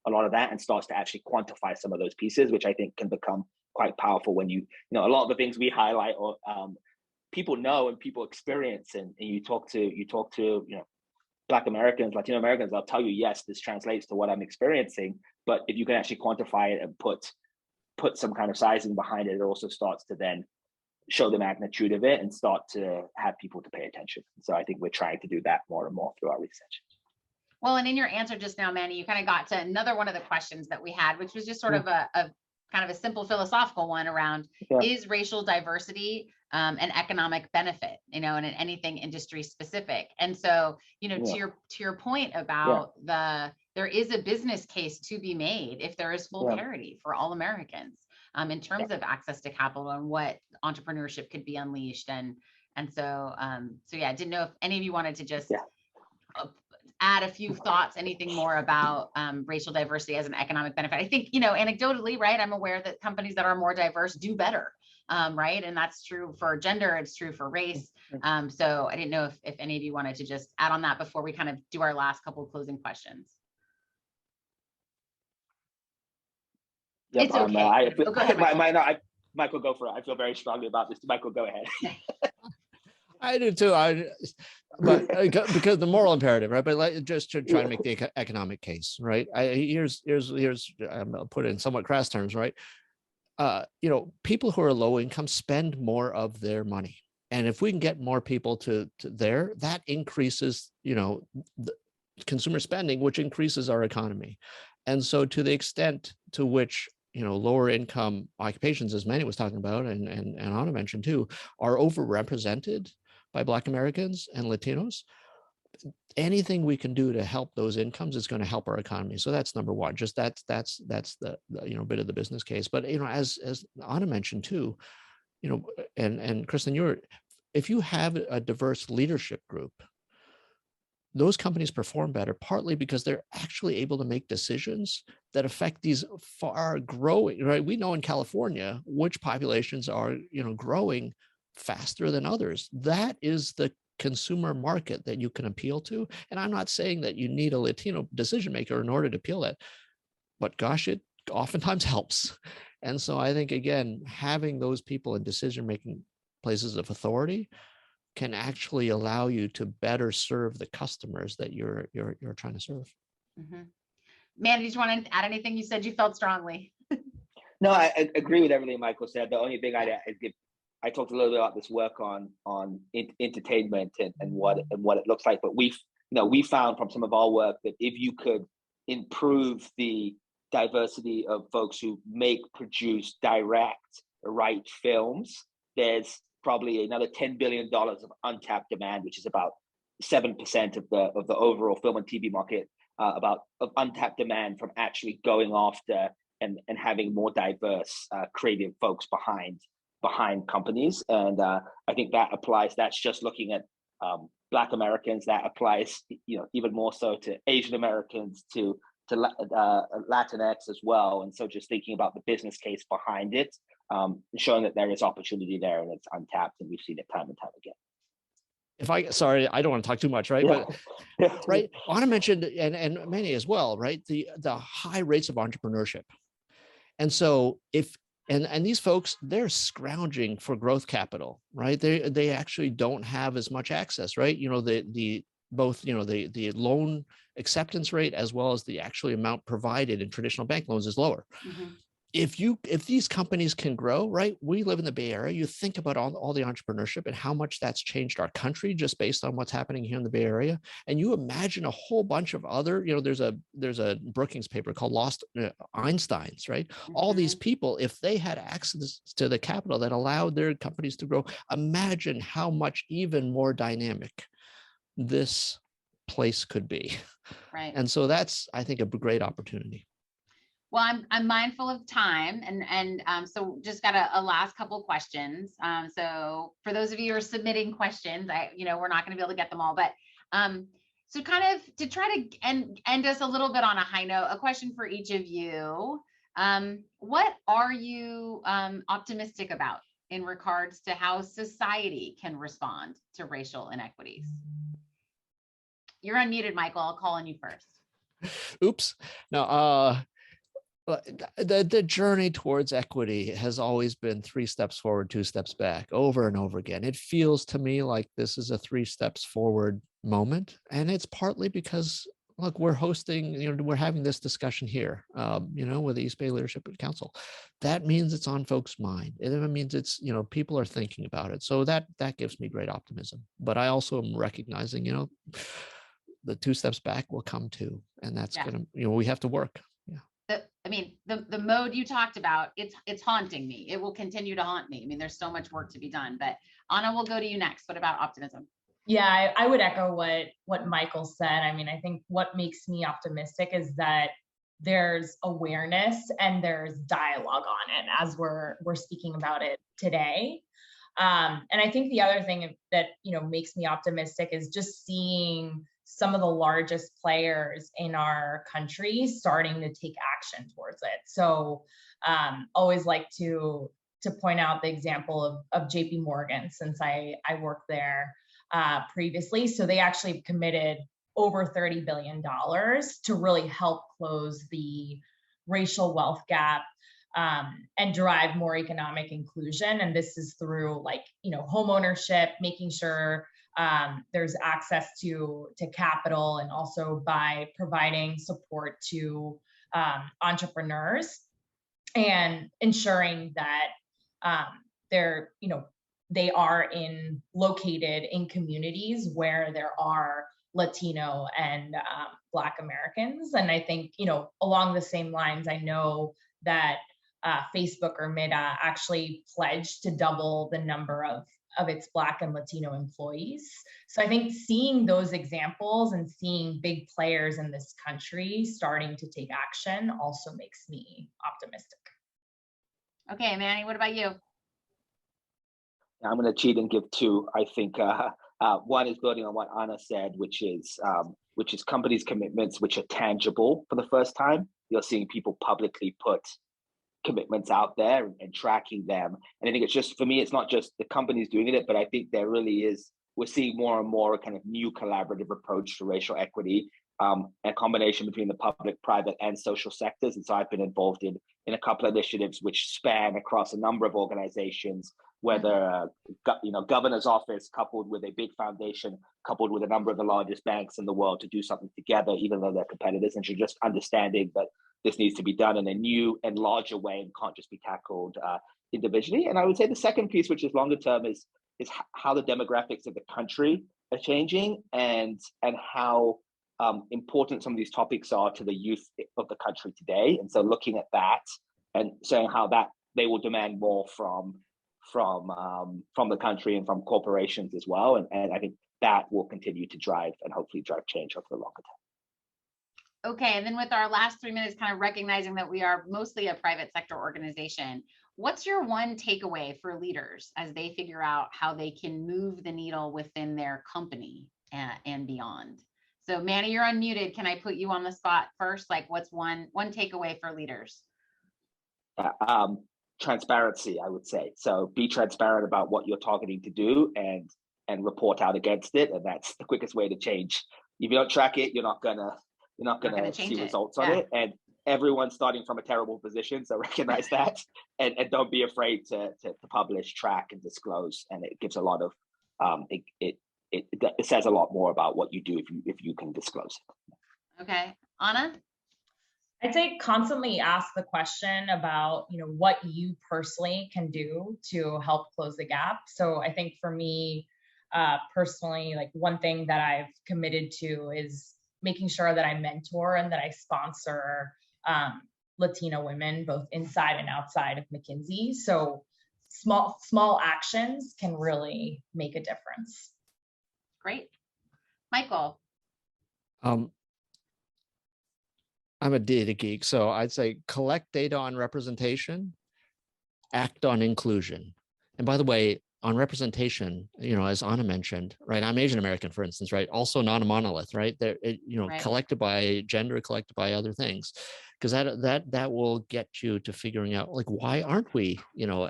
D: a lot of that and starts to actually quantify some of those pieces, which I think can become quite powerful when a lot of the things we highlight or people know and people experience, and you talk to Black Americans, Latino Americans, they'll tell you, yes, this translates to what I'm experiencing. But if you can actually quantify it and put some kind of sizing behind it, it also starts to then show the magnitude of it and start to have people to pay attention. So I think we're trying to do that more and more through our research.
A: Well, and in your answer just now, Manny, you kind of got to another one of the questions that we had, which was just sort of a kind of a simple philosophical one around, is racial diversity an economic benefit, and anything industry specific. And so, to your point about there is a business case to be made if there is full parity for all Americans in terms of access to capital and what entrepreneurship could be unleashed. And so, I didn't know if any of you wanted to just add a few thoughts, anything more about racial diversity as an economic benefit. I think, anecdotally, right, I'm aware that companies that are more diverse do better, right? And that's true for gender, it's true for race. So I didn't know if any of you wanted to just add on that before we kind of do our last couple of closing questions.
D: Yep,
A: it's okay. Go ahead, Michael.
D: Michael, go for it. I feel very strongly about this. Michael, go ahead.
B: I do too. But because the moral imperative, right? But just to try to make the economic case, right? Here's I'll put it in somewhat crass terms, right? People who are low income spend more of their money, and if we can get more people to there, that increases, the consumer spending, which increases our economy. And so, to the extent to which lower income occupations, as Manny was talking about, and Anna mentioned too, are overrepresented by Black Americans and Latinos, anything we can do to help those incomes is going to help our economy. So that's number one. Just that's the bit of the business case. But as Anna mentioned too, and Kristen, if you have a diverse leadership group, those companies perform better, partly because they're actually able to make decisions that affect these far growing, right? We know in California which populations are, growing faster than others. That is the consumer market that you can appeal to. And I'm not saying that you need a Latino decision maker in order to appeal that, but gosh, it oftentimes helps. And so I think, again, having those people in decision-making places of authority can actually allow you to better serve the customers that you're trying to serve.
A: Mm-hmm. Manny, did you want to add anything? You said you felt strongly.
D: No, I agree with everything Michael said. The only thing I talked a little bit about this work on entertainment and what it looks like. But we found from some of our work that if you could improve the diversity of folks who produce, direct, right films, there's probably another $10 billion of untapped demand, which is about 7% of the overall film and TV market, of untapped demand from actually going after and having more diverse creative folks behind companies. And I think that applies. That's just looking at Black Americans. That applies, even more so to Asian Americans, to Latinx as well. And so just thinking about the business case behind it, showing that there is opportunity there and it's untapped, and we've seen it time and time again.
B: Sorry, I don't want to talk too much, right?
D: Yeah.
B: But right, Anna mentioned, and Manny as well, right? The high rates of entrepreneurship. And so and these folks, they're scrounging for growth capital, right? They actually don't have as much access, right? Both the loan acceptance rate as well as the actually amount provided in traditional bank loans is lower.
A: Mm-hmm.
B: If these companies can grow, right? We live in the Bay Area. You think about all the entrepreneurship and how much that's changed our country just based on what's happening here in the Bay Area. And you imagine a whole bunch of other, there's a Brookings paper called Lost Einsteins, right? Mm-hmm. All these people, if they had access to the capital that allowed their companies to grow, imagine how much even more dynamic this place could be.
A: Right.
B: And so that's, I think, a great opportunity.
A: Well, I'm mindful of time, and so just got a last couple of questions. So for those of you who are submitting questions, we're not going to be able to get them all, but so kind of to try to end us a little bit on a high note, a question for each of you. What are you optimistic about in regards to how society can respond to racial inequities? You're unmuted, Michael. I'll call on you first.
B: Oops. No. The journey towards equity has always been 3 steps forward, 2 steps back, over and over again. It feels to me like this is a 3 steps forward moment, and it's partly because, look, we're hosting, we're having this discussion here, with the East Bay Leadership Council. That means it's on folks' mind. It means it's, people are thinking about it. So that gives me great optimism. But I also am recognizing, the 2 steps back will come too, and that's gonna, we have to work.
A: The mode you talked about, it's haunting me. It will continue to haunt me. There's so much work to be done, but Anna, we'll go to you next. What about optimism?
C: Yeah, I would echo what Michael said. I think what makes me optimistic is that there's awareness and there's dialogue on it as we're speaking about it today. And I think the other thing that, makes me optimistic is just seeing some of the largest players in our country starting to take action towards it. So always like to point out the example of JP Morgan, since I worked there previously. So they actually committed over $30 billion to really help close the racial wealth gap and drive more economic inclusion. And this is through home ownership, making sure there's access to capital, and also by providing support to entrepreneurs and ensuring that they are located in communities where there are Latino and Black Americans. And I think, along the same lines, I know that Facebook or Meta actually pledged to double the number of its Black and Latino employees. So I think seeing those examples and seeing big players in this country starting to take action also makes me optimistic.
A: Okay, Manny, what about you?
D: I'm going to cheat and give 2. I think one is building on what Anna said, which is companies' commitments which are tangible for the first time. You're seeing people publicly put commitments out there and tracking them. And I think it's just, for me, it's not just the companies doing it, but I think there really is, we're seeing more and more a kind of new collaborative approach to racial equity, a combination between the public, private, and social sectors. And so I've been involved in a couple of initiatives which span across a number of organizations, whether governor's office coupled with a big foundation, coupled with a number of the largest banks in the world, to do something together, even though they're competitors, and you're just understanding that this needs to be done in a new and larger way and can't just be tackled individually. And I would say the second piece, which is longer term, is how the demographics of the country are changing, and how important some of these topics are to the youth of the country today. And so looking at that and saying how that they will demand more from the country and from corporations as well. And I think that will continue to drive and hopefully drive change over the longer term.
A: Okay, and then with our last 3 minutes, kind of recognizing that we are mostly a private sector organization, what's your one takeaway for leaders as they figure out how they can move the needle within their company and beyond? So Manny, you're unmuted. Can I put you on the spot first? Like, what's one takeaway for leaders?
D: Transparency, I would say. So be transparent about what you're targeting to do and report out against it. And that's the quickest way to change. If you don't track it, you're not gonna see results on it. And everyone's starting from a terrible position. So recognize that and don't be afraid to publish, track, and disclose. And it gives a lot of it says a lot more about what you do if you can disclose it.
A: Okay. Anna?
C: I'd say constantly ask the question about, what you personally can do to help close the gap. So I think for me, personally, like one thing that I've committed to is making sure that I mentor and that I sponsor Latino women, both inside and outside of McKinsey. So small actions can really make a difference.
A: Great. Michael?
B: I'm a data geek, so I'd say collect data on representation, act on inclusion. And by the way, on representation, as Anna mentioned, right? I'm Asian American, for instance, right? Also not a monolith, right? There,
A: Right.
B: Collected by gender, collected by other things, because that will get you to figuring out, like, why aren't we,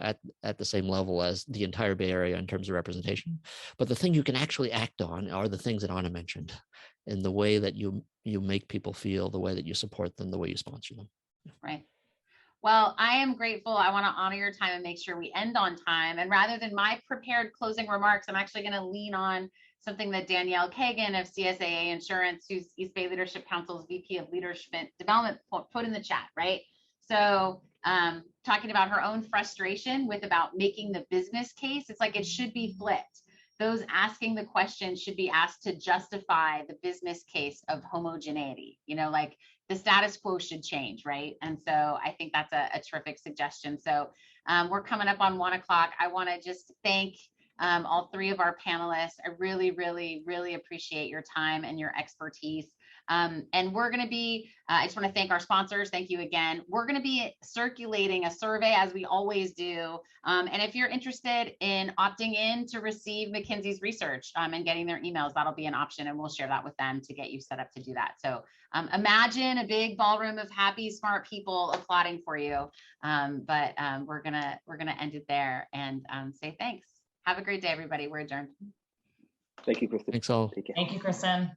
B: at the same level as the entire Bay Area in terms of representation? But the thing you can actually act on are the things that Anna mentioned, in the way that you make people feel, the way that you support them, the way you sponsor them.
A: Right. Well, I am grateful. I want to honor your time and make sure we end on time. And rather than my prepared closing remarks, I'm actually going to lean on something that Danielle Kagan of CSAA Insurance, who's East Bay Leadership Council's VP of Leadership Development, put in the chat, right? So talking about her own frustration about making the business case, it's like it should be flipped. Those asking the question should be asked to justify the business case of homogeneity. Like the status quo should change, right? And so I think that's a terrific suggestion. So we're coming up on 1 o'clock. I want to just thank all three of our panelists. I really, really, really appreciate your time and your expertise. And we're going to be, I just want to thank our sponsors. Thank you again. We're going to be circulating a survey as we always do. And if you're interested in opting in to receive McKinsey's research and getting their emails, that'll be an option. And we'll share that with them to get you set up to do that. So imagine a big ballroom of happy, smart people applauding for you. But we're going to end it there and say thanks. Have a great day, everybody. We're adjourned.
D: Thank you, Kristen.
B: Thanks all.
C: Thank you, Kristen.